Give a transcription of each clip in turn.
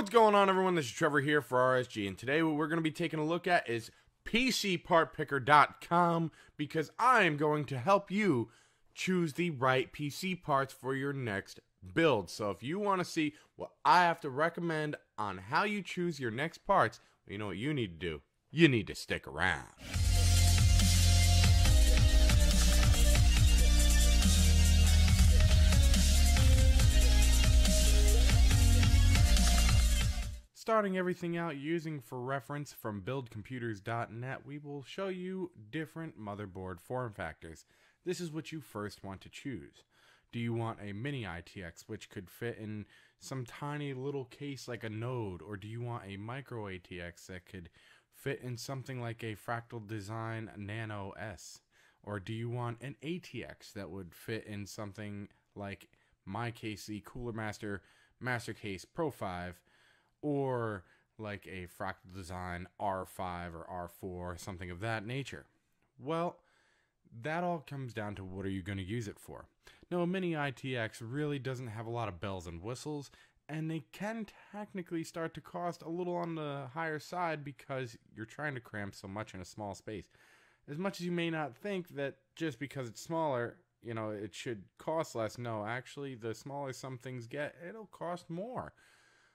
What's going on, everyone? This is Trevor here for RSG, and today what we're going to be taking a look at is PCPartPicker.com, because I am going to help you choose the right PC parts for your next build. So if you want to see what I have to recommend on how you choose your next parts, well, you know what you need to do? You need to stick around. Starting everything out using for reference from buildcomputers.net, we will show you different motherboard form factors. This is what you first want to choose. Do you want a mini ITX which could fit in some tiny little case like a Node, or do you want a micro ATX that could fit in something like a Fractal Design Nano S? Or do you want an ATX that would fit in something like my case, the Cooler Master Case Pro 5, or like a Fractal Design R5 or R4, something of that nature? Well, that all comes down to what are you going to use it for. Now, a mini ITX really doesn't have a lot of bells and whistles, and they can technically start to cost a little on the higher side because you're trying to cram so much in a small space. As much as you may not think that just because it's smaller, you know, it should cost less. No, actually, the smaller some things get, it'll cost more.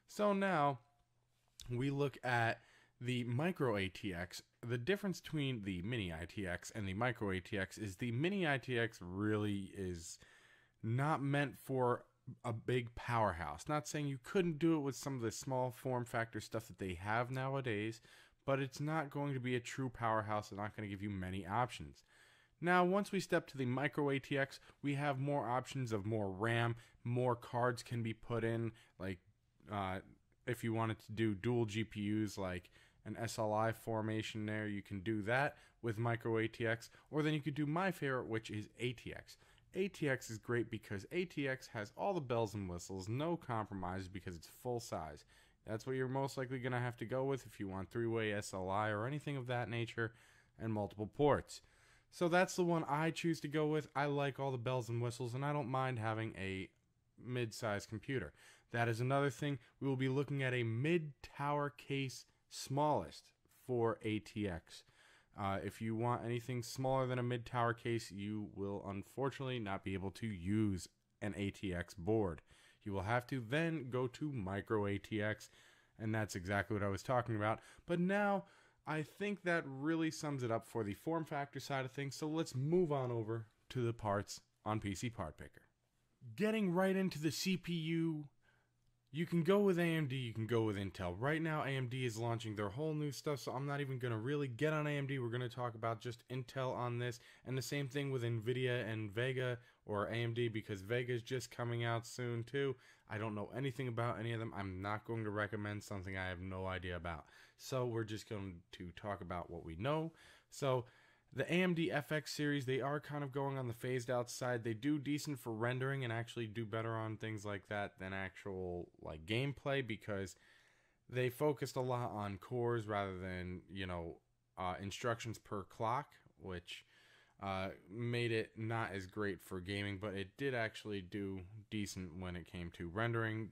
So now we look at the micro ATX. The difference between the mini ITX and the micro ATX is the mini ITX really is not meant for a big powerhouse. Not saying you couldn't do it with some of the small form factor stuff that they have nowadays, but it's not going to be a true powerhouse. It's not going to give you many options. Now, once we step to the micro ATX, we have more options of more RAM, more cards can be put in, like if you wanted to do dual GPUs like an SLI formation there, you can do that with micro ATX, or then you could do my favorite, which is ATX. ATX is great because ATX has all the bells and whistles, no compromises because it's full size. That's what you're most likely going to have to go with if you want three-way SLI or anything of that nature and multiple ports. So that's the one I choose to go with. I like all the bells and whistles, and I don't mind having a mid-size computer. That is another thing. We will be looking at a mid-tower case smallest for ATX. If you want anything smaller than a mid-tower case, you will unfortunately not be able to use an ATX board. You will have to then go to micro ATX, and that's exactly what I was talking about. But now, I think that really sums it up for the form factor side of things, so let's move on over to the parts on PC Part Picker. Getting right into the CPU, you can go with AMD, you can go with Intel. Right now, AMD is launching their whole new stuff, so I'm not even going to really get on AMD. We're going to talk about just Intel on this, and the same thing with NVIDIA and Vega, or AMD, because Vega is just coming out soon too. I don't know anything about any of them. I'm not going to recommend something I have no idea about. So we're just going to talk about what we know. So the AMD FX series, they are kind of going on the phased out side. They do decent for rendering and actually do better on things like that than actual like gameplay, because they focused a lot on cores rather than, you know, instructions per clock, which made it not as great for gaming, but it did actually do decent when it came to rendering.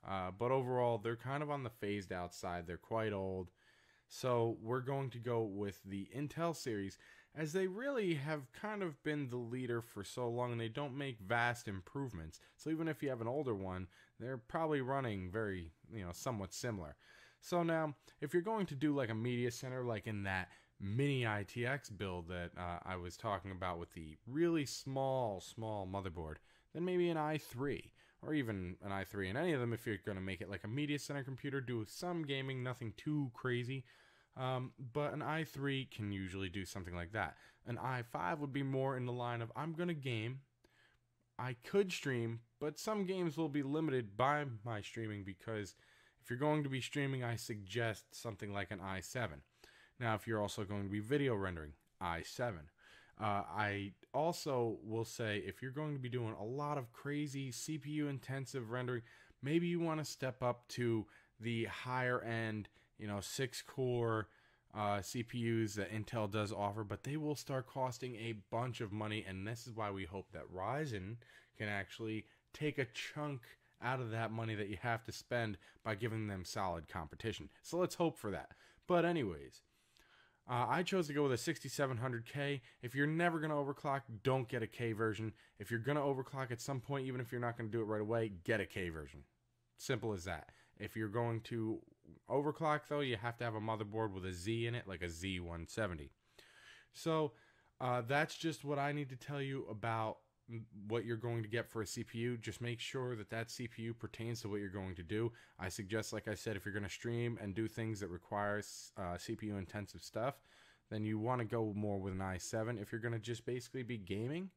But overall, they're kind of on the phased out side. They're quite old. So we're going to go with the Intel series, as they really have kind of been the leader for so long, and they don't make vast improvements. So even if you have an older one, they're probably running very, you know, somewhat similar. So now, if you're going to do like a media center, like in that mini ITX build that I was talking about with the really small motherboard, then maybe an i3, or even an i3 in any of them if you're going to make it like a media center computer, do some gaming, nothing too crazy. But an i3 can usually do something like that. An i5 would be more in the line of, I'm going to game, I could stream, but some games will be limited by my streaming, because if you're going to be streaming, I suggest something like an i7. Now, if you're also going to be video rendering, i7. I also will say, if you're going to be doing a lot of crazy CPU intensive rendering, maybe you want to step up to the higher end, you know, 6-core CPUs that Intel does offer, but they will start costing a bunch of money, and this is why we hope that Ryzen can actually take a chunk out of that money that you have to spend by giving them solid competition. So let's hope for that. But anyways, I chose to go with a 6700K. If you're never going to overclock, don't get a K version. If you're going to overclock at some point, even if you're not going to do it right away, get a K version. Simple as that. If you're going to overclock, though, you have to have a motherboard with a Z in it, like a Z170. So that's just what I need to tell you about what you're going to get for a CPU. Just make sure that that CPU pertains to what you're going to do. I suggest, like I said, if you're going to stream and do things that require CPU intensive stuff, then you want to go more with an i7. If you're going to just basically be gaming,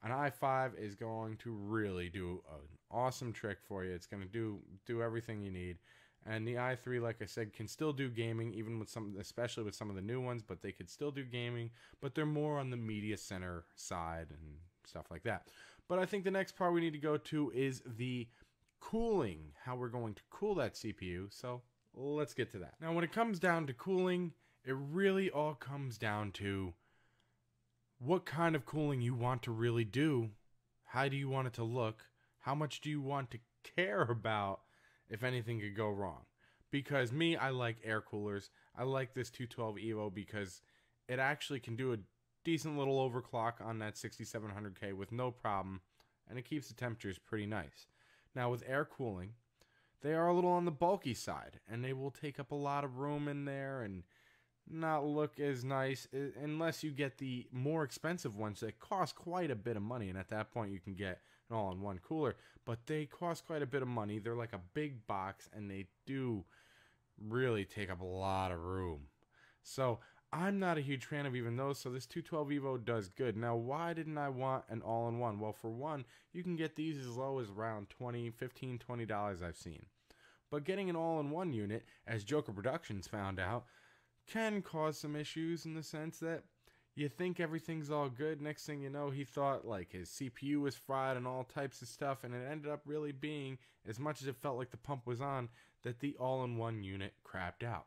an i5 is going to really do an awesome trick for you. It's going to do everything you need. And the i3, like I said, can still do gaming, even with some, especially with some of the new ones, but they could still do gaming, but they're more on the media center side and stuff like that. But I think the next part we need to go to is the cooling, how we're going to cool that CPU. So let's get to that. Now, when it comes down to cooling, it really all comes down to what kind of cooling you want to really do. How do you want it to look? How much do you want to care about if anything could go wrong? Because me, I like air coolers. I like this 212 Evo because it actually can do a decent little overclock on that 6700K with no problem, and it keeps the temperatures pretty nice. Now with air cooling, they are a little on the bulky side, and they will take up a lot of room in there and not look as nice unless you get the more expensive ones that cost quite a bit of money, and at that point you can get an all-in-one cooler, but they cost quite a bit of money. They're like a big box, and they do really take up a lot of room. So I'm not a huge fan of even those, so this 212 Evo does good. Now, why didn't I want an all-in-one? Well, for one, you can get these as low as around $15, $20 I've seen. But getting an all-in-one unit, as Joker Productions found out, can cause some issues in the sense that you think everything's all good. Next thing you know, he thought like his CPU was fried and all types of stuff, and it ended up really being, as much as it felt like the pump was on, that the all-in-one unit crapped out.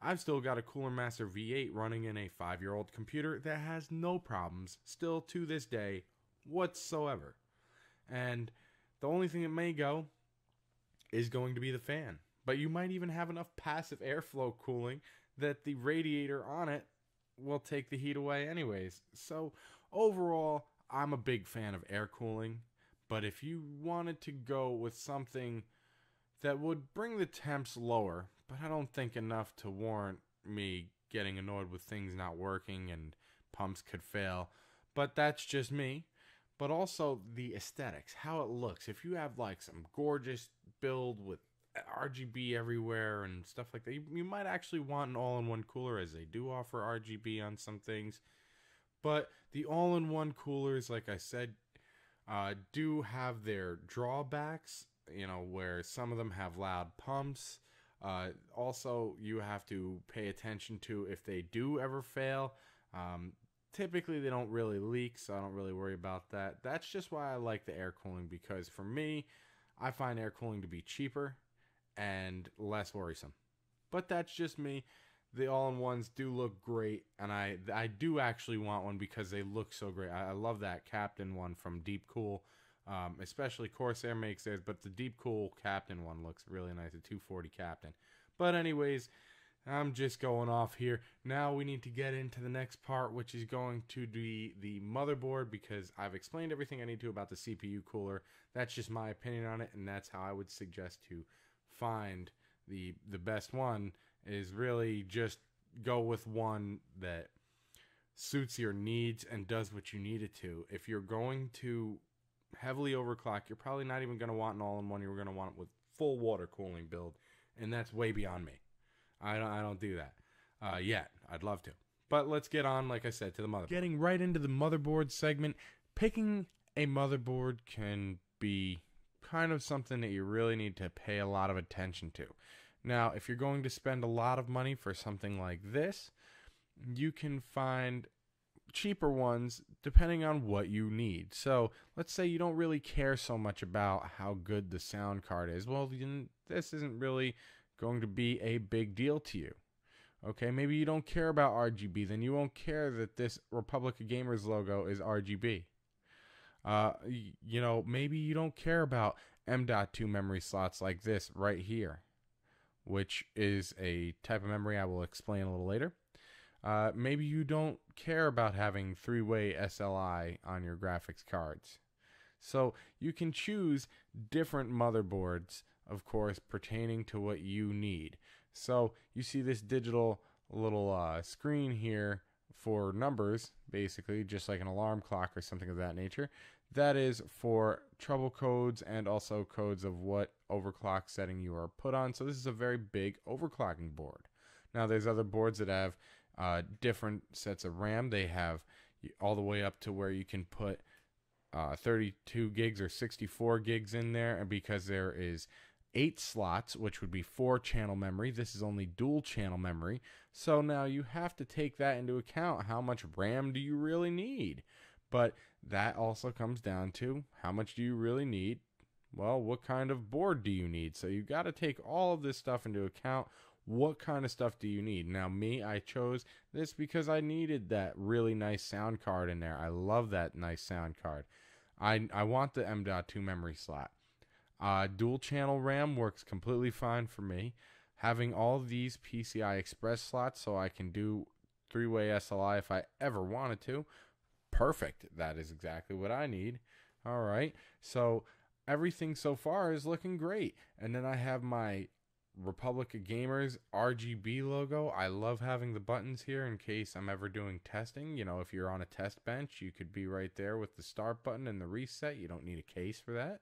I've still got a Cooler Master V8 running in a 5-year-old computer that has no problems, still to this day, whatsoever. And the only thing that may go is going to be the fan. But you might even have enough passive airflow cooling that the radiator on it will take the heat away anyways. So overall, I'm a big fan of air cooling. But if you wanted to go with something that would bring the temps lower, but I don't think enough to warrant me getting annoyed with things not working and pumps could fail. But that's just me. But also the aesthetics, how it looks. If you have like some gorgeous build with RGB everywhere and stuff like that, you might actually want an all-in-one cooler, as they do offer RGB on some things. But the all-in-one coolers, like I said, do have their drawbacks, you know, where some of them have loud pumps. Also, you have to pay attention to if they do ever fail. Typically, they don't really leak, so I don't really worry about that. That's just why I like the air cooling, because for me, I find air cooling to be cheaper and less worrisome. But that's just me. The all-in-ones do look great, and I do actually want one because they look so great. I love that Captain one from Deep Cool. Especially Corsair makes theirs, but the Deep Cool Captain one looks really nice, the 240 Captain. But anyways, I'm just going off here. Now we need to get into the next part, which is going to be the motherboard, because I've explained everything I need to about the CPU cooler. That's just my opinion on it, and that's how I would suggest to find the best one, is really just go with one that suits your needs and does what you need it to. If you're going to heavily overclock, you're probably not even going to want an all-in-one. You're going to want it with full water cooling build, and that's way beyond me. I don't do that yet. I'd love to. But let's get on, like I said, to the motherboard. Getting right into the motherboard segment, picking a motherboard can be kind of something that you really need to pay a lot of attention to. Now, if you're going to spend a lot of money for something like this, you can find cheaper ones depending on what you need. So let's say you don't really care so much about how good the sound card is. Well, this isn't really going to be a big deal to you. Okay, maybe you don't care about RGB, then you won't care that this Republic of Gamers logo is RGB. You know, maybe you don't care about M.2 memory slots like this right here, which is a type of memory I will explain a little later. Maybe you don't care about having 3-way SLI on your graphics cards. So you can choose different motherboards, of course, pertaining to what you need. So you see this digital little screen here for numbers, basically, just like an alarm clock or something of that nature. That is for trouble codes and also codes of what overclock setting you are put on. So this is a very big overclocking board. Now there's other boards that have different sets of RAM. They have all the way up to where you can put 32 gigs or 64 gigs in there, and because there is 8 slots, which would be 4-channel memory, this is only dual-channel memory. So now you have to take that into account. How much RAM do you really need? But that also comes down to how much do you really need? Well, what kind of board do you need? So you've got to take all of this stuff into account. What kind of stuff do you need? Now, I chose this because I needed that really nice sound card in there. I love that nice sound card. I want the M.2 memory slot. Dual channel RAM works completely fine for me. Having all these PCI Express slots so I can do 3-way SLI if I ever wanted to. Perfect. That is exactly what I need. All right. So everything so far is looking great. And then I have my Republic of Gamers RGB logo. I love having the buttons here in case I'm ever doing testing. You know, if you're on a test bench, you could be right there with the start button and the reset. You don't need a case for that.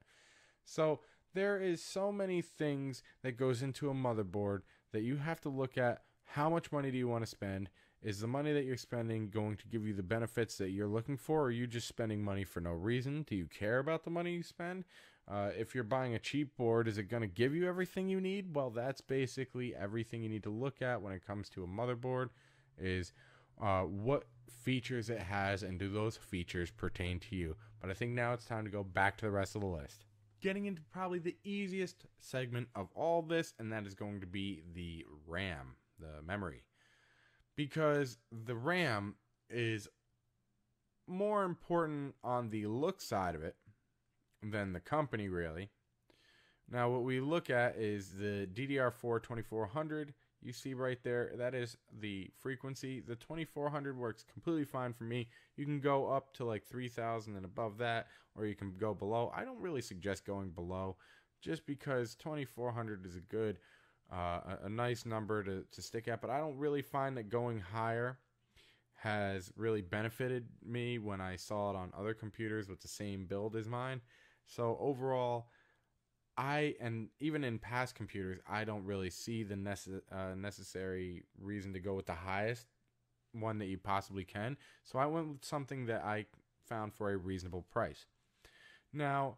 So there is so many things that goes into a motherboard that you have to look at. How much money do you want to spend? Is the money that you're spending going to give you the benefits that you're looking for, or are you just spending money for no reason? Do you care about the money you spend? If you're buying a cheap board, is it going to give you everything you need? Well, that's basically everything you need to look at when it comes to a motherboard, is what features it has, and do those features pertain to you? But I think now it's time to go back to the rest of the list. Getting into probably the easiest segment of all this, and that is going to be the RAM, the memory. Because the RAM is more important on the look side of it than the company, really. Now, what we look at is the DDR4 2400. You see right there, that is the frequency. The 2400 works completely fine for me. You can go up to like 3000 and above that, or you can go below. I don't really suggest going below, just because 2400 is a good, a nice number to stick at. But I don't really find that going higher has really benefited me when I saw it on other computers with the same build as mine. So overall, and even in past computers, I don't really see the necessary reason to go with the highest one that you possibly can. So I went with something that I found for a reasonable price. Now,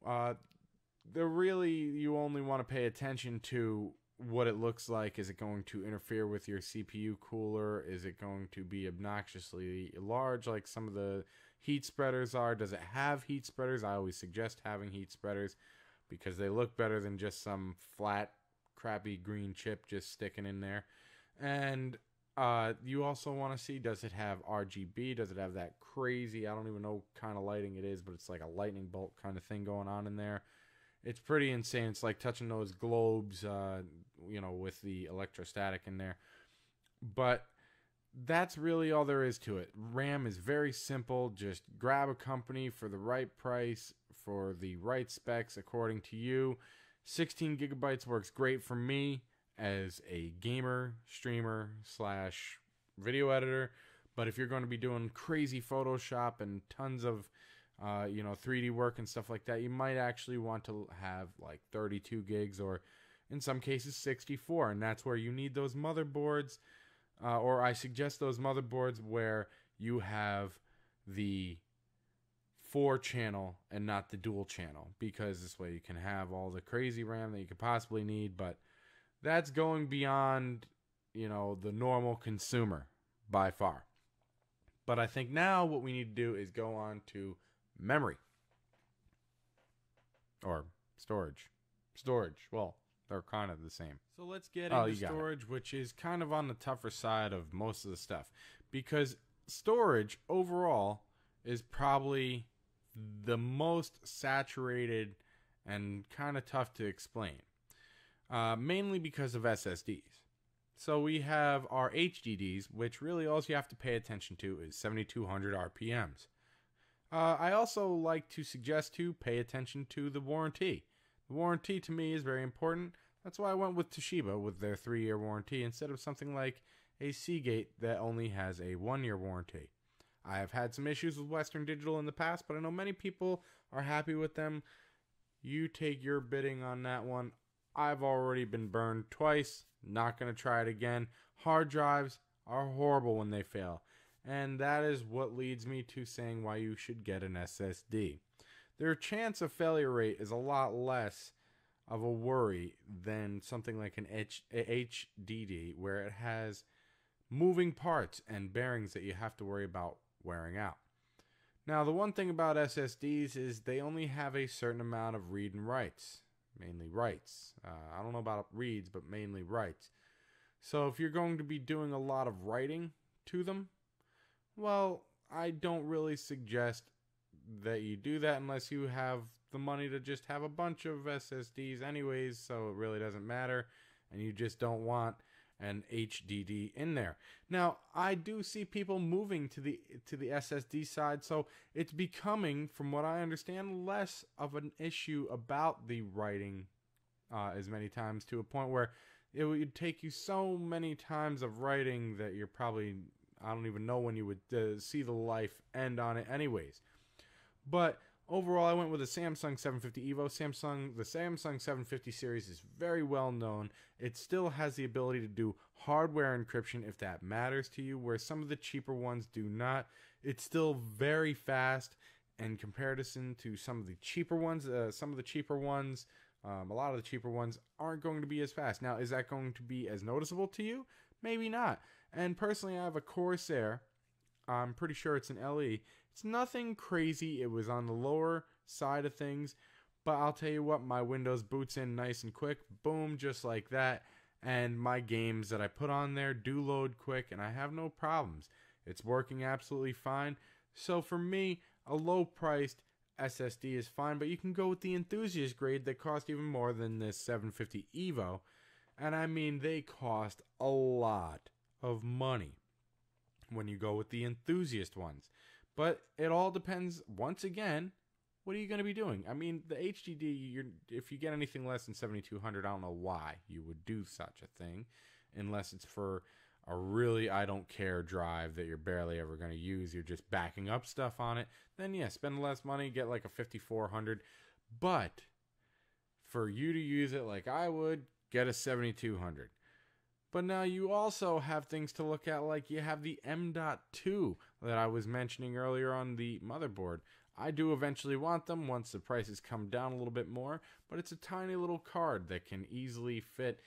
you only want to pay attention to what it looks like. Is it going to interfere with your CPU cooler? Is it going to be obnoxiously large like some of the heat spreaders are? Does it have heat spreaders? I always suggest having heat spreaders, because they look better than just some flat, crappy green chip just sticking in there. And you also want to see, does it have RGB? Does it have that crazy, I don't even know what kind of lighting it is, but it's like a lightning bolt kind of thing going on in there. It's pretty insane. It's like touching those globes, with the electrostatic in there. But that's really all there is to it. RAM is very simple. Just grab a company for the right price, for the right specs according to you. 16 gigabytes works great for me as a gamer, streamer / video editor. But if you're going to be doing crazy Photoshop and tons of 3D work and stuff like that, you might actually want to have like 32 gigs, or in some cases 64. And that's where you need those motherboards, or I suggest those motherboards where you have the 4-channel and not the dual channel, because this way you can have all the crazy RAM that you could possibly need. But that's going beyond, the normal consumer by far. But I think now what we need to do is go on to memory. Or storage. Well, they're kind of the same. So let's get into storage, which is kind of on the tougher side of most of the stuff. Because storage overall is probably the most saturated and kind of tough to explain, mainly because of SSDs. So we have our HDDs, which really all you have to pay attention to is 7200 RPMs. I also like to suggest to pay attention to the warranty. The warranty to me is very important. That's why I went with Toshiba with their 3-year warranty instead of something like a Seagate that only has a 1-year warranty. I have had some issues with Western Digital in the past, but I know many people are happy with them. You take your bidding on that one. I've already been burned twice. Not going to try it again. Hard drives are horrible when they fail. And that is what leads me to saying why you should get an SSD. Their chance of failure rate is a lot less of a worry than something like an HDD, where it has moving parts and bearings that you have to worry about wearing out. Now, the one thing about SSDs is they only have a certain amount of read and writes, mainly writes. I don't know about reads, but mainly writes. So if you're going to be doing a lot of writing to them, well, I don't really suggest that you do that unless you have the money to just have a bunch of SSDs anyways, so it really doesn't matter, and you just don't want an HDD in there. Now, I do see people moving to the SSD side, so it's becoming, from what I understand, less of an issue about the writing as many times, to a point where it would take you so many times of writing that you're probably, I don't even know when you would see the life end on it anyways. But overall, I went with a Samsung 750 EVO. The Samsung 750 series is very well known. It still has the ability to do hardware encryption if that matters to you, where some of the cheaper ones do not. It's still very fast in comparison to some of the cheaper ones. A lot of the cheaper ones aren't going to be as fast. Now, is that going to be as noticeable to you? Maybe not. And personally, I have a Corsair. I'm pretty sure it's an LE. It's nothing crazy. It was on the lower side of things. But I'll tell you what, my Windows boots in nice and quick. Boom, just like that. And my games that I put on there do load quick, and I have no problems. It's working absolutely fine. So for me, a low-priced SSD is fine, but you can go with the enthusiast grade that cost even more than this 750 EVO. And I mean, they cost a lot of money when you go with the enthusiast ones. But it all depends, once again, what are you going to be doing? I mean, the HDD, if you get anything less than 7200, I don't know why you would do such a thing, unless it's for a really I don't care drive that you're barely ever going to use. You're just backing up stuff on it. Then, yeah, spend less money, get like a 5400. But for you to use it like I would, get a 7200. But now you also have things to look at, like you have the M.2 that I was mentioning earlier on the motherboard. I do eventually want them once the prices come down a little bit more, but it's a tiny little card that can easily fit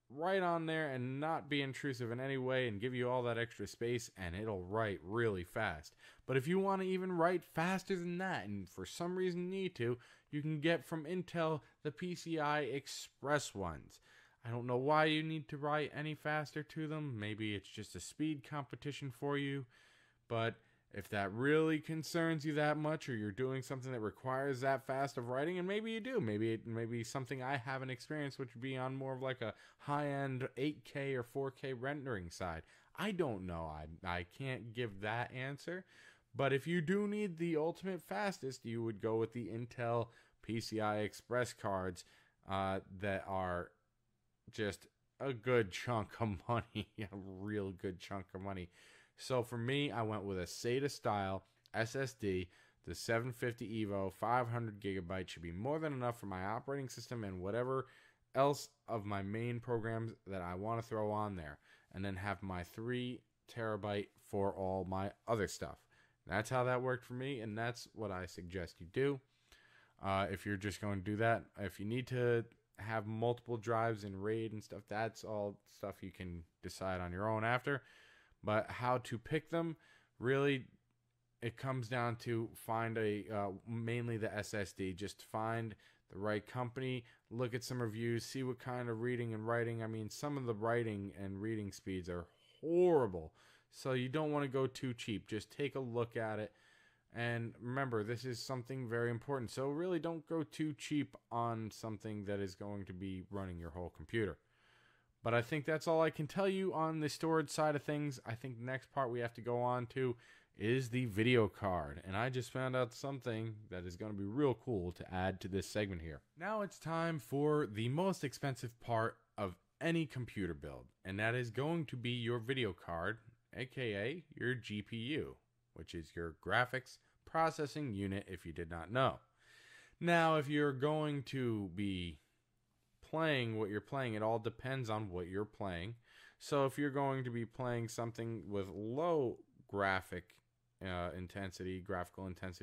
right on there and not be intrusive in any way and give you all that extra space, and it'll write really fast. But if you want to even write faster than that, and for some reason need to, you can get from Intel the PCI Express ones. I don't know why you need to write any faster to them. Maybe it's just a speed competition for you. But if that really concerns you that much, or you're doing something that requires that fast of writing, and maybe you do. Maybe something I haven't experienced, which would be on more of like a high-end 8K or 4K rendering side. I don't know. I can't give that answer. But if you do need the ultimate fastest, you would go with the Intel PCI Express cards that are just a good chunk of money, a real good chunk of money. So for me, I went with a SATA style SSD. The 750 EVO, 500 gigabytes should be more than enough for my operating system and whatever else of my main programs that I want to throw on there. And then have my 3 terabyte for all my other stuff. That's how that worked for me, and that's what I suggest you do. If you're just going to do that, if you need to have multiple drives in RAID and stuff, that's all stuff you can decide on your own after. But how to pick them, really, it comes down to find mainly the SSD. Just find the right company, look at some reviews, see what kind of reading and writing. I mean, some of the writing and reading speeds are horrible, so you don't want to go too cheap. Just take a look at it And remember, this is something very important. So really don't go too cheap on something that is going to be running your whole computer. But I think that's all I can tell you on the storage side of things. I think the next part we have to go on to is the video card. And I just found out something that is going to be real cool to add to this segment here. Now it's time for the most expensive part of any computer build. And that is going to be your video card, aka your GPU, which is your graphics processing unit if you did not know. Now, if you're going to be playing what you're playing, it all depends on what you're playing. So if you're going to be playing something with low graphical intensity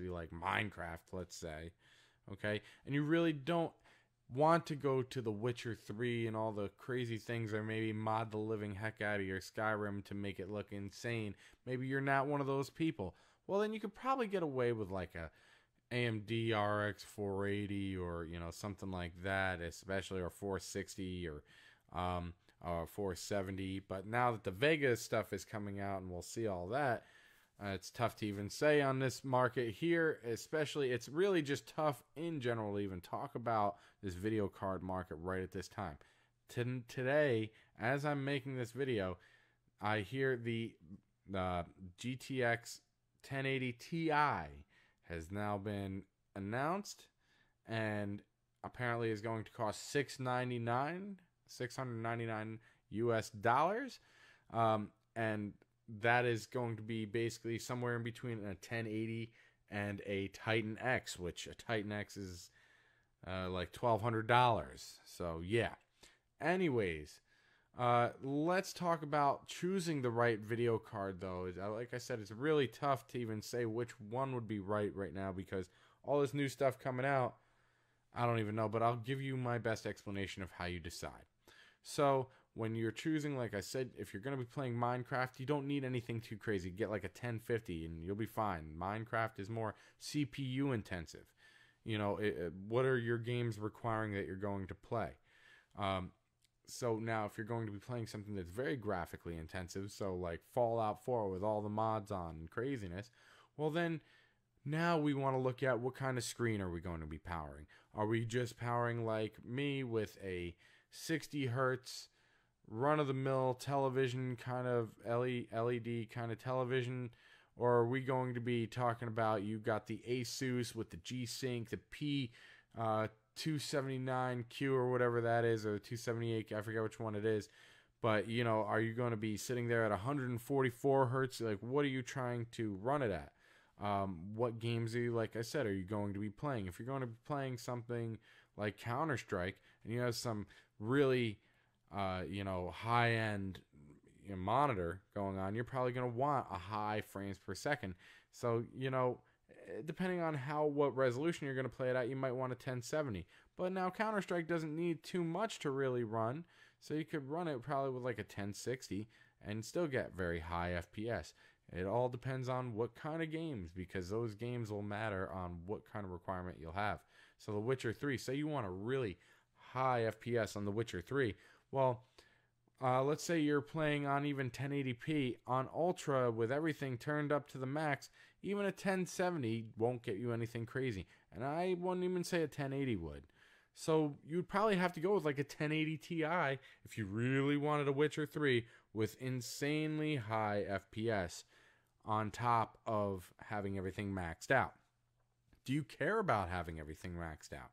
like Minecraft, let's say, okay, and you really don't want to go to The Witcher 3 and all the crazy things, or maybe mod the living heck out of your Skyrim to make it look insane, maybe you're not one of those people, well then you could probably get away with like a AMD RX 480 or something like that, especially, or 460 or 470. But now that the Vega stuff is coming out and we'll see all that, it's tough to even say on this market here, especially. It's really just tough in general to even talk about this video card market right at this time. Today, as I'm making this video, I hear the GTX 1080 Ti has now been announced and apparently is going to cost $699 US dollars. And that is going to be basically somewhere in between a 1080 and a Titan X, which a Titan X is like $1,200. So yeah. Anyways, let's talk about choosing the right video card, though. Like I said, it's really tough to even say which one would be right now because all this new stuff coming out, I don't even know, but I'll give you my best explanation of how you decide. So when you're choosing, like I said, if you're going to be playing Minecraft, you don't need anything too crazy. Get like a 1050 and you'll be fine. Minecraft is more CPU intensive. What are your games requiring that you're going to play? So now if you're going to be playing something that's very graphically intensive, so like Fallout 4 with all the mods on and craziness, well then now we want to look at what kind of screen are we going to be powering. Are we just powering like me with a 60 hertz run-of-the-mill television kind of LED kind of television, or are we going to be talking about you got the Asus with the G-Sync, the P279Q or whatever that is, or the 278, I forget which one it is, but are you going to be sitting there at 144 hertz? Like, what are you trying to run it at? What games are you, like I said, are you going to be playing? If you're going to be playing something like Counter-Strike and you have some really high-end monitor going on, you're probably going to want a high frames per second. So depending on what resolution you're going to play it at, you might want a 1070. But now Counter-Strike doesn't need too much to really run, so you could run it probably with like a 1060 and still get very high FPS. It all depends on what kind of games, because those games will matter on what kind of requirement you'll have. So The Witcher 3, say you want a really high FPS on The Witcher 3, well, let's say you're playing on even 1080p on Ultra with everything turned up to the max. Even a 1070 won't get you anything crazy, and I wouldn't even say a 1080 would. So you'd probably have to go with like a 1080 Ti if you really wanted a Witcher 3 with insanely high FPS on top of having everything maxed out. Do you care about having everything maxed out?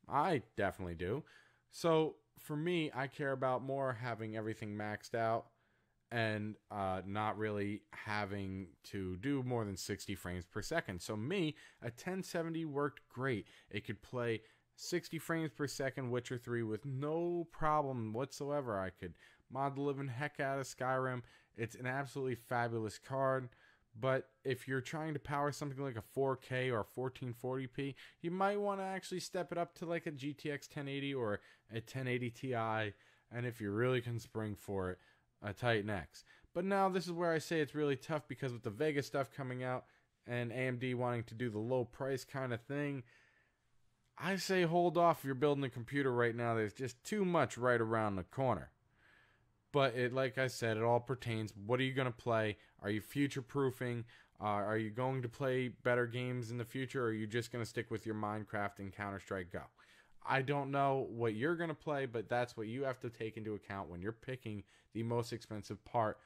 I definitely do. So for me, I care about more having everything maxed out and not really having to do more than 60 frames per second. So me, a 1070 worked great. It could play 60 frames per second Witcher 3 with no problem whatsoever. I could mod the living heck out of Skyrim. It's an absolutely fabulous card. But if you're trying to power something like a 4K or 1440p, you might want to actually step it up to like a GTX 1080 or a 1080 Ti, and if you really can spring for it, a Titan X. But now this is where I say it's really tough, because with the Vega stuff coming out and AMD wanting to do the low price kind of thing, I say hold off if you're building a computer right now. There's just too much right around the corner. But like I said, it all pertains. What are you going to play? Are you future-proofing? Are you going to play better games in the future, or are you just going to stick with your Minecraft and Counter-Strike Go? I don't know what you're going to play, but that's what you have to take into account when you're picking the most expensive part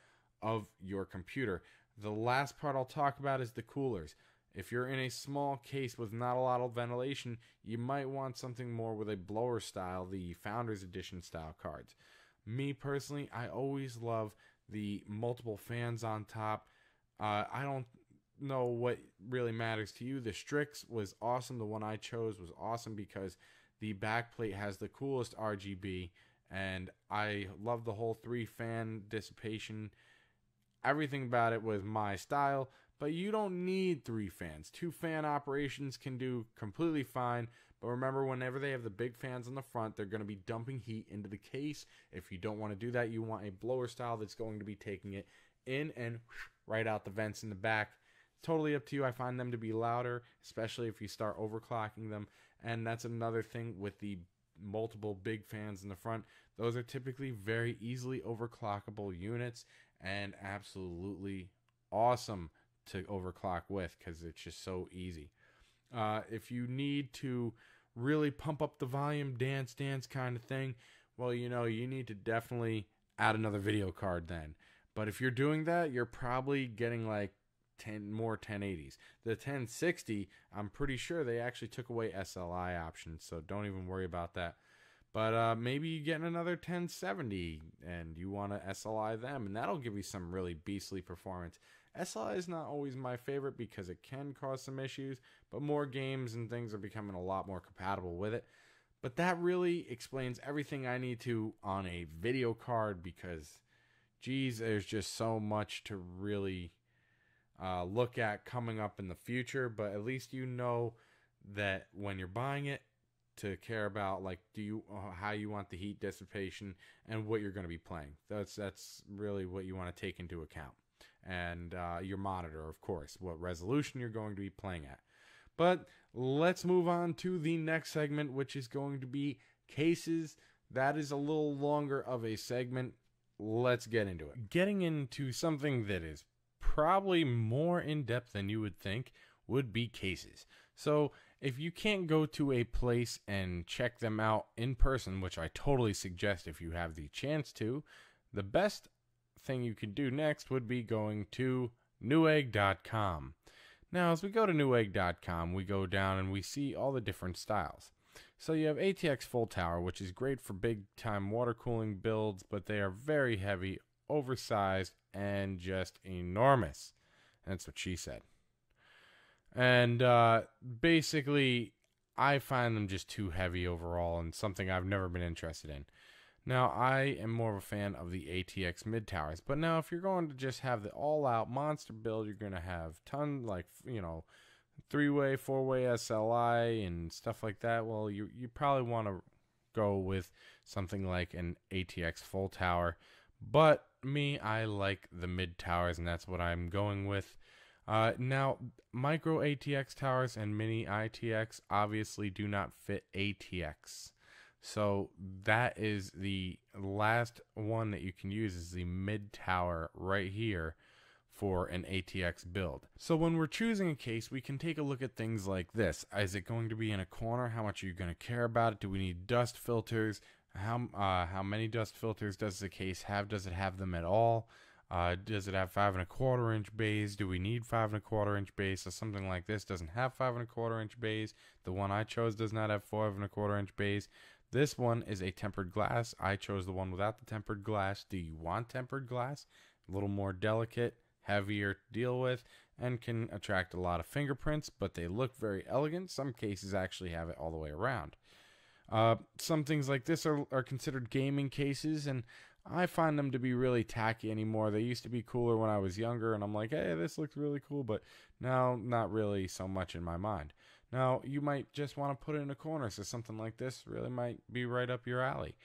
of your computer. The last part I'll talk about is the coolers. If you're in a small case with not a lot of ventilation, you might want something more with a blower style, the Founders Edition style cards. Me personally, I always love the multiple fans on top. I don't know what really matters to you. The Strix was awesome. The one I chose was awesome because the backplate has the coolest RGB, and I love the whole 3-fan dissipation. Everything about it was my style, but you don't need 3 fans. 2-fan operations can do completely fine, but remember, whenever they have the big fans on the front, they're going to be dumping heat into the case. If you don't want to do that, you want a blower style that's going to be taking it in and right out the vents in the back. Totally up to you. I find them to be louder, especially if you start overclocking them. And that's another thing with the multiple big fans in the front. Those are typically very easily overclockable units and absolutely awesome to overclock with because it's just so easy. If you need to really pump up the volume, dance kind of thing, well, you need to definitely add another video card then. But if you're doing that, you're probably getting like 10 more 1080s. The 1060, I'm pretty sure they actually took away SLI options, so don't even worry about that. But maybe you get another 1070 and you want to SLI them, and that'll give you some really beastly performance. SLI is not always my favorite because it can cause some issues, but more games and things are becoming a lot more compatible with it. But that really explains everything I need to on a video card because, geez, there's just so much to really look at coming up in the future. But at least you know that when you're buying it, to care about like how you want the heat dissipation and what you're going to be playing. That's really what you want to take into account. And your monitor, of course, what resolution you're going to be playing at. But let's move on to the next segment, which is going to be cases. That is a little longer of a segment. Let's get into it. Getting into something that is probably more in-depth than you would think would be cases. So if you can't go to a place and check them out in person, which I totally suggest if you have the chance to, the best thing you could do next would be going to newegg.com. Now, as we go to newegg.com, we go down and we see all the different styles. So you have ATX Full Tower, which is great for big-time water cooling builds, but they are very heavy, oversized, and just enormous. That's what she said. And basically, I find them just too heavy overall and something I've never been interested in. Now, I am more of a fan of the ATX mid towers, but now if you're going to just have the all-out monster build, you're going to have tons, like, 3-way, 4-way SLI and stuff like that. Well, you probably want to go with something like an ATX full tower. But me, I like the mid towers, and that's what I'm going with. Now, micro ATX towers and mini ITX obviously do not fit ATX. So that is the last one that you can use is the mid tower right here for an ATX build. So when we're choosing a case, we can take a look at things like this. Is it going to be in a corner? How much are you going to care about it? Do we need dust filters? How many dust filters does the case have? Does it have them at all? Does it have 5 1/4 inch bays? Do we need 5 1/4 inch bays? So something like this doesn't have 5 1/4 inch bays. The one I chose does not have 5 1/4 inch bays. This one is a tempered glass. I chose the one without the tempered glass. Do you want tempered glass? A little more delicate, heavier to deal with, and can attract a lot of fingerprints, but they look very elegant. Some cases actually have it all the way around. Some things like this are considered gaming cases, and I find them to be really tacky anymore. They used to be cooler when I was younger, and I'm like, hey, this looks really cool, but now not really so much in my mind. Now, you might just want to put it in a corner, so something like this really might be right up your alley.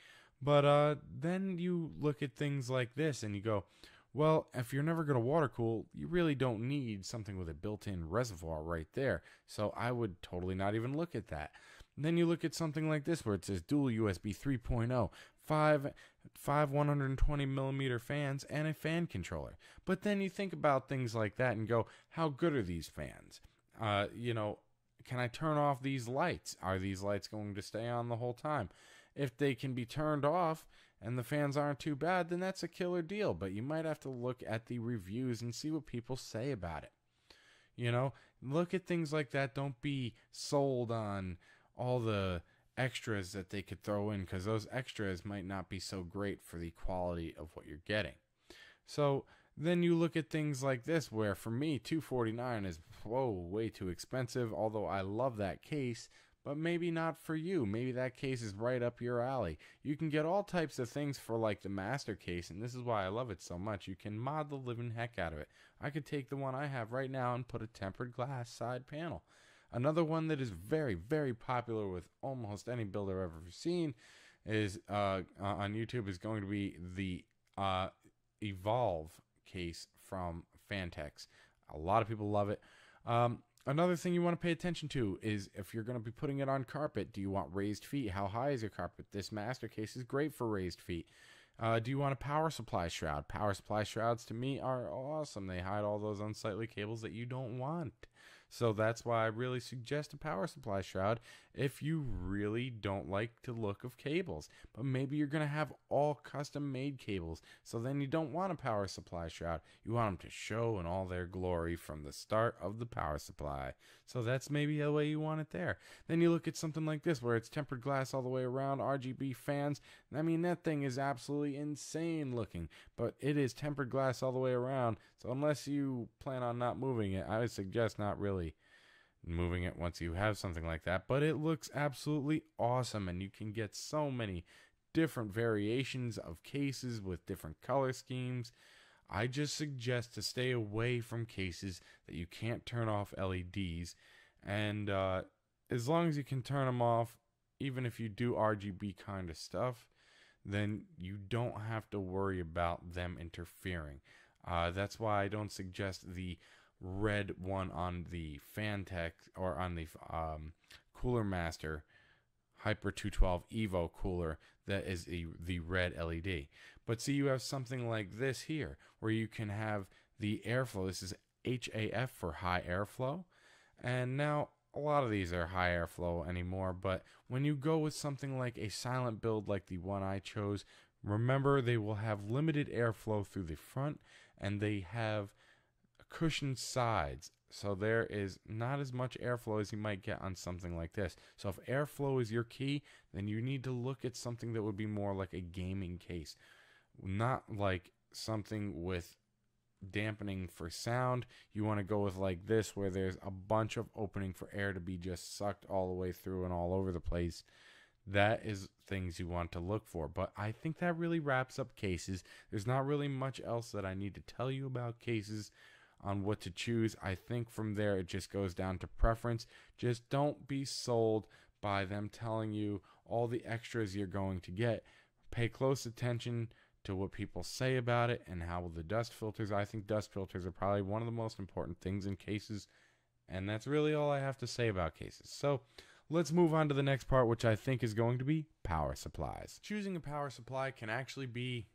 But then you look at things like this, and you go, well, if you're never going to water cool, you really don't need something with a built-in reservoir right there. So I would totally not even look at that. And then you look at something like this where it says dual USB 3.0, five 120 millimeter fans and a fan controller. But then you think about things like that and go, how good are these fans? Can I turn off these lights? Are these lights going to stay on the whole time? If they can be turned off and the fans aren't too bad, then that's a killer deal. But you might have to look at the reviews and see what people say about it. Look at things like that. Don't be sold on all the extras that they could throw in, because those extras might not be so great for the quality of what you're getting. So then you look at things like this, where for me $249 is way too expensive, although I love that case, but maybe not for you. Maybe that case is right up your alley. You can get all types of things for like the master case, and this is why I love it so much. You can mod the living heck out of it. I could take the one I have right now and put a tempered glass side panel. Another one that is very, very popular with almost any builder I've ever seen is on YouTube is going to be the Evolve case from Fantex. A lot of people love it. Another thing you want to pay attention to is if you're going to be putting it on carpet, do you want raised feet? How high is your carpet? This master case is great for raised feet. Do you want a power supply shroud? Power supply shrouds to me are awesome. They hide all those unsightly cables that you don't want. So that's why I really suggest a power supply shroud if you really don't like the look of cables. But maybe you're going to have all custom made cables, so then you don't want a power supply shroud. You want them to show in all their glory from the start of the power supply. So that's maybe the way you want it there. Then you look at something like this where it's tempered glass all the way around, RGB fans. I mean, that thing is absolutely insane looking, but it is tempered glass all the way around. So unless you plan on not moving it, I would suggest not really moving it once you have something like that. But it looks absolutely awesome, and you can get so many different variations of cases with different color schemes. I just suggest to stay away from cases that you can't turn off LEDs, and as long as you can turn them off, even if you do RGB kind of stuff, then you don't have to worry about them interfering. That's why I don't suggest the red one on the Fantex or on the Cooler Master Hyper 212 Evo cooler that is the red LED. But see, you have something like this here where you can have the airflow. This is HAF for high airflow. And now a lot of these are high airflow anymore, but when you go with something like a silent build like the one I chose, remember they will have limited airflow through the front, and they have cushioned sides, so there is not as much airflow as you might get on something like this. So if airflow is your key, then you need to look at something that would be more like a gaming case, not like something with dampening for sound. You want to go with like this, where there's a bunch of opening for air to be just sucked all the way through and all over the place. That is things you want to look for. But I think that really wraps up cases. There's not really much else that I need to tell you about cases on what to choose. I think from there it just goes down to preference. Just don't be sold by them telling you all the extras you're going to get. Pay close attention to what people say about it and how the dust filters. I think dust filters are probably one of the most important things in cases, and that's really all I have to say about cases. So let's move on to the next part, which I think is going to be power supplies. Choosing a power supply can actually be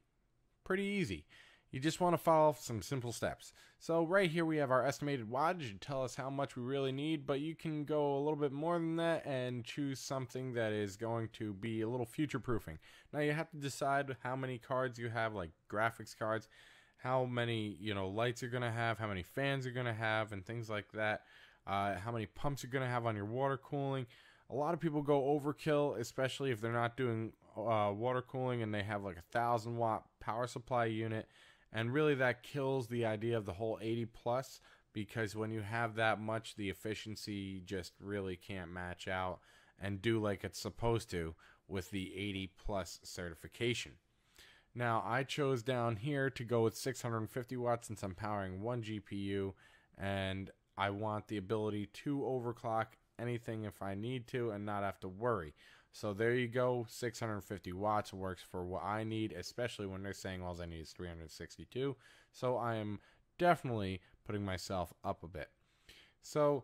pretty easy. You just want to follow some simple steps. So right here we have our estimated wattage to tell us how much we really need, but you can go a little bit more than that and choose something that is going to be a little future-proofing. Now you have to decide how many cards you have, like graphics cards, how many lights you're going to have, how many fans you're going to have, and things like that. How many pumps you're going to have on your water cooling. A lot of people go overkill, especially if they're not doing water cooling and they have like 1,000-watt power supply unit. And really that kills the idea of the whole 80 plus, because when you have that much, the efficiency just really can't match out and do like it's supposed to with the 80 plus certification. Now I chose down here to go with 650 watts since I'm powering one GPU, and I want the ability to overclock anything if I need to and not have to worry. So there you go, 650 watts works for what I need, especially when they're saying all I need is 362. So I am definitely putting myself up a bit. So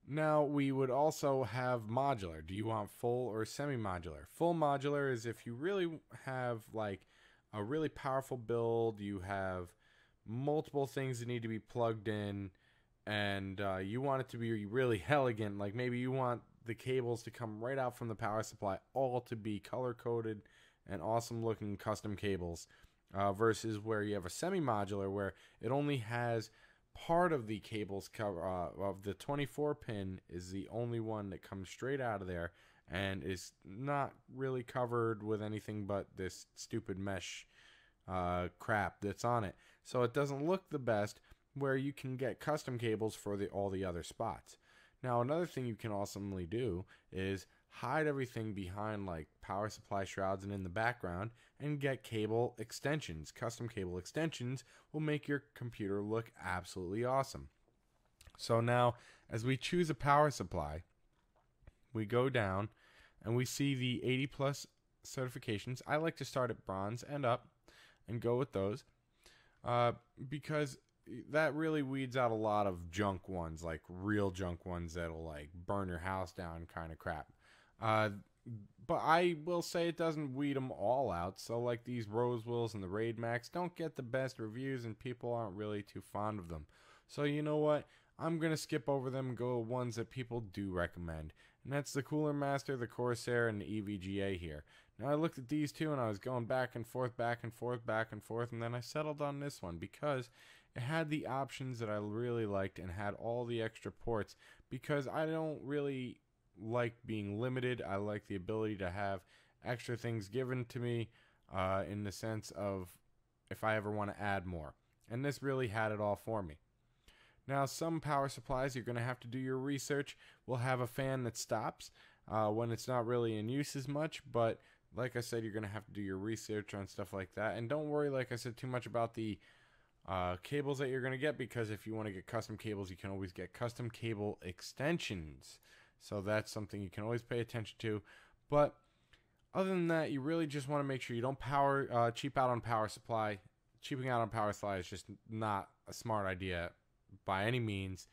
Now, we would also have modular. Do you want full or semi-modular? Full modular is if you really have like a really powerful build, you have multiple things that need to be plugged in, and you want it to be really elegant. Like maybe you want the cables to come right out from the power supply, all to be color-coded and awesome-looking custom cables, versus where you have a semi-modular where it only has part of the cables cover of the 24 pin is the only one that comes straight out of there and is not really covered with anything but this stupid mesh crap that's on it. So it doesn't look the best, where you can get custom cables for all the other spots. Now, another thing you can awesomely do is hide everything behind like power supply shrouds and in the background and get cable extensions. Custom cable extensions will make your computer look absolutely awesome. So now, as we choose a power supply, we go down and we see the 80 plus certifications. I like to start at bronze and up and go with those because that really weeds out a lot of junk ones, like real junk ones that'll like burn your house down kind of crap. But I will say it doesn't weed them all out. So like these Rose Wills and the Raid Max don't get the best reviews and people aren't really too fond of them. So you know what? I'm going to skip over them and go with ones that people do recommend. And that's the Cooler Master, the Corsair, and the EVGA here. Now I looked at these two and I was going back and forth, back and forth, back and forth. And then I settled on this one because it had the options that I really liked and had all the extra ports, because I don't really like being limited. I like the ability to have extra things given to me in the sense of if I ever want to add more. And this really had it all for me. Now, some power supplies, you're going to have to do your research. We'll have a fan that stops when it's not really in use as much, but like I said, you're going to have to do your research on stuff like that. And don't worry, like I said, too much about the cables that you're going to get, because if you want to get custom cables, you can always get custom cable extensions. So that's something you can always pay attention to. But other than that, you really just want to make sure you don't cheap out on power supply. Cheaping out on power supply is just not a smart idea by any means.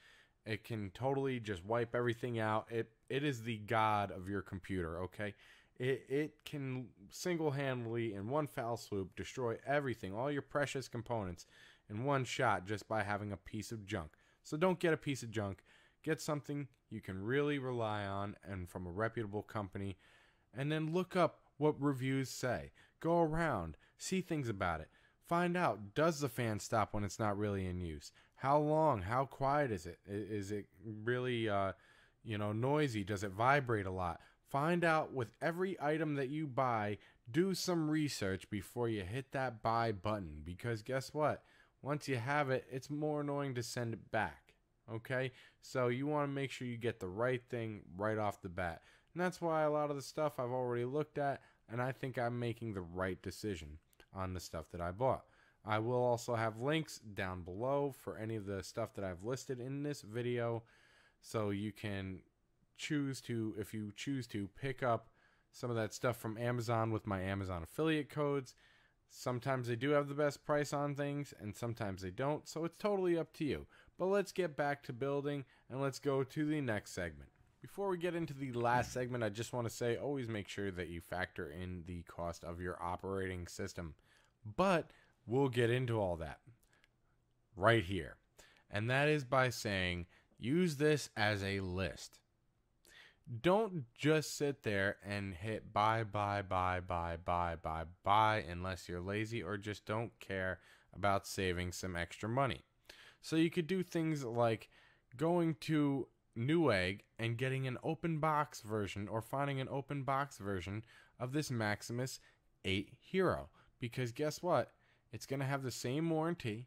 It can totally just wipe everything out. It is the god of your computer, okay? It can single-handedly, in one foul swoop, destroy everything, all your precious components, in one shot just by having a piece of junk. So don't get a piece of junk. Get something you can really rely on and from a reputable company, and then look up what reviews say. Go around, see things about it. Find out, does the fan stop when it's not really in use? How long? How quiet is it? Is it really noisy? Does it vibrate a lot? Find out with every item that you buy. Do some research before you hit that buy button, because guess what? Once you have it, it's more annoying to send it back. Okay? So you want to make sure you get the right thing right off the bat. And that's why a lot of the stuff I've already looked at, and I think I'm making the right decision on the stuff that I bought. I will also have links down below for any of the stuff that I've listed in this video, so you can choose to, if you choose to, pick up some of that stuff from Amazon with my Amazon affiliate codes. Sometimes they do have the best price on things, and sometimes they don't, so it's totally up to you. But let's get back to building, and let's go to the next segment. Before we get into the last segment, I just want to say, always make sure that you factor in the cost of your operating system. But we'll get into all that right here. And that is by saying, use this as a list. Don't just sit there and hit buy unless you're lazy or just don't care about saving some extra money. So you could do things like going to Newegg and getting an open box version, or finding an open box version of this Maximus 8 Hero. Because guess what? It's going to have the same warranty,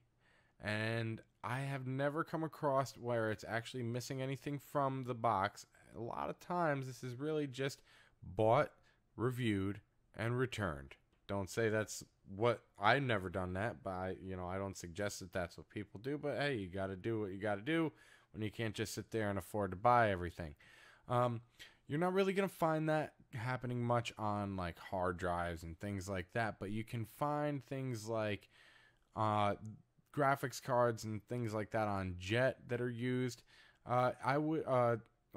and I have never come across where it's actually missing anything from the box. A lot of times this is really just bought, reviewed, and returned. Don't say that's what, I've never done that, but I don't suggest that that's what people do, but hey, you got to do what you got to do when you can't just sit there and afford to buy everything. You're not really going to find that happening much on like hard drives and things like that, but you can find things like graphics cards and things like that on Jet that are used.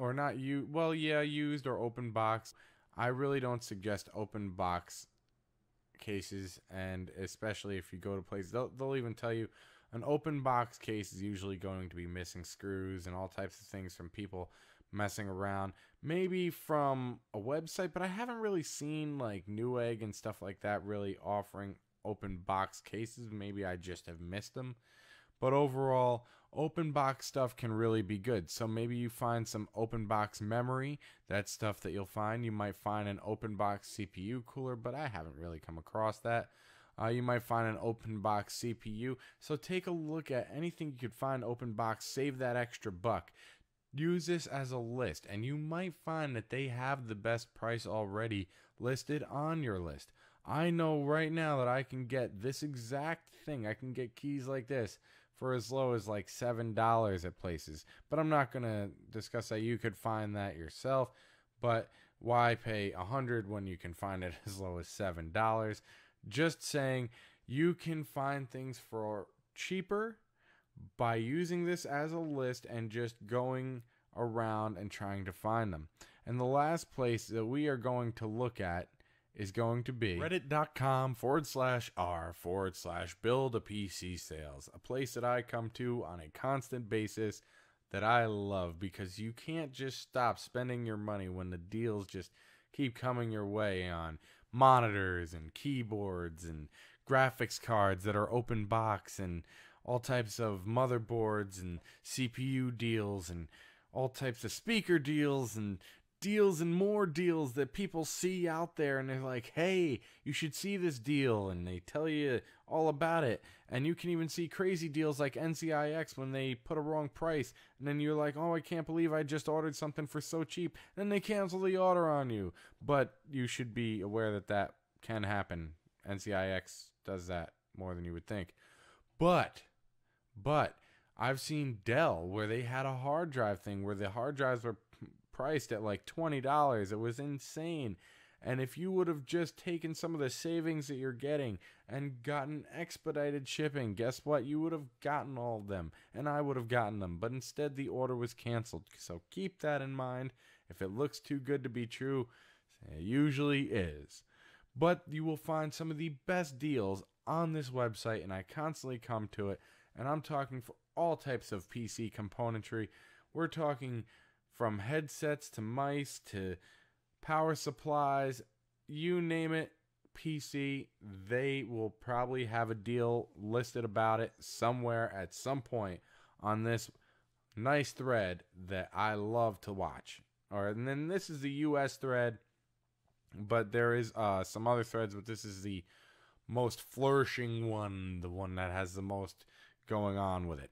or not you. Well, yeah, used or open box. I really don't suggest open box cases, and especially if you go to places, they'll even tell you an open box case is usually going to be missing screws and all types of things from people messing around. Maybe from a website, but I haven't really seen like Newegg and stuff like that really offering open box cases. Maybe I just have missed them. But overall, open box stuff can really be good. So maybe you find some open box memory. That's stuff that you'll find. You might find an open box CPU cooler, but I haven't really come across that. You might find an open box CPU. So take a look at anything you could find open box. Save that extra buck. Use this as a list, and you might find that they have the best price already listed on your list. I know right now that I can get this exact thing. I can get keys like this for as low as like $7 at places. But I'm not going to discuss that. You could find that yourself. But why pay $100 when you can find it as low as $7? Just saying, you can find things for cheaper by using this as a list and just going around and trying to find them. And the last place that we are going to look at is going to be reddit.com/r/build a PC sales, a place that I come to on a constant basis that I love, because you can't just stop spending your money when the deals just keep coming your way on monitors and keyboards and graphics cards that are open box and all types of motherboards and CPU deals and all types of speaker deals and more deals that people see out there, and they're like, hey, you should see this deal, and they tell you all about it. And you can even see crazy deals like NCIX when they put a wrong price, and then you're like, oh, I can't believe I just ordered something for so cheap, and then they cancel the order on you. But you should be aware that that can happen. NCIX does that more than you would think. But I've seen Dell where they had a hard drive thing where the hard drives were priced at like $20. It was insane. And if you would have just taken some of the savings that you're getting and gotten expedited shipping, guess what? You would have gotten all of them, and I would have gotten them. But instead, the order was canceled. So keep that in mind. If it looks too good to be true, it usually is. But you will find some of the best deals on this website, and I constantly come to it. And I'm talking for all types of PC componentry. We're talking from headsets to mice to power supplies, you name it, PC, they will probably have a deal listed about it somewhere at some point on this nice thread that I love to watch. And then this is the US thread, but there is some other threads, but this is the most flourishing one, the one that has the most going on with it.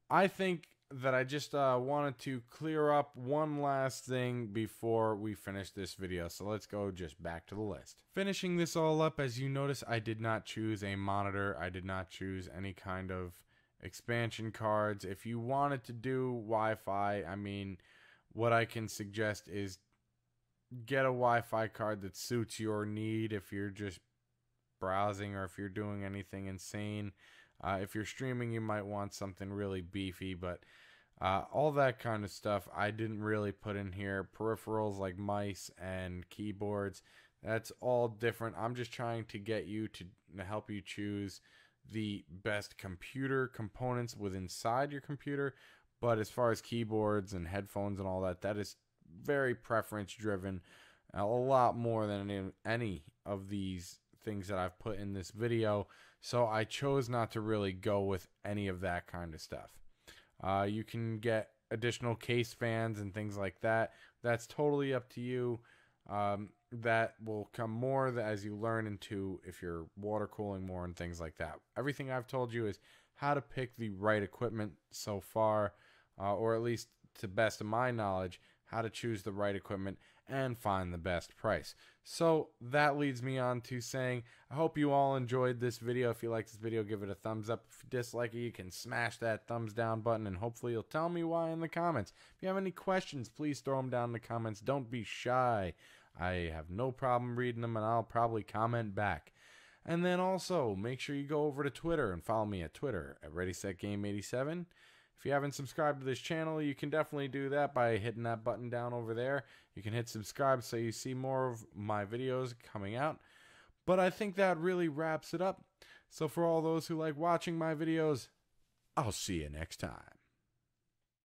I think that I just wanted to clear up one last thing before we finish this video. So let's go just back to the list. Finishing this all up, as you notice, I did not choose a monitor. I did not choose any kind of expansion cards. If you wanted to do Wi-Fi, I mean, what I can suggest is get a Wi-Fi card that suits your need if you're just browsing or if you're doing anything insane. If you're streaming, you might want something really beefy, but all that kind of stuff I didn't really put in here. Peripherals like mice and keyboards, that's all different. I'm just trying to get you to help you choose the best computer components inside your computer. But as far as keyboards and headphones and all that, that is very preference driven. A lot more than any of these things that I've put in this video. So I chose not to really go with any of that kind of stuff. You can get additional case fans and things like that. That's totally up to you. That will come more as you learn into if you're water cooling more and things like that. Everything I've told you is how to pick the right equipment so far, or at least to the best of my knowledge, how to choose the right equipment and find the best price. So that leads me on to saying, I hope you all enjoyed this video. If you like this video, give it a thumbs up. If you dislike it, you can smash that thumbs down button, and hopefully you'll tell me why in the comments. If you have any questions, please throw them down in the comments. Don't be shy. I have no problem reading them, and I'll probably comment back. And then also, make sure you go over to Twitter and follow me at Twitter at ReadySetGame87. If you haven't subscribed to this channel, you can definitely do that by hitting that button down over there. You can hit subscribe so you see more of my videos coming out. But I think that really wraps it up. So for all those who like watching my videos, I'll see you next time.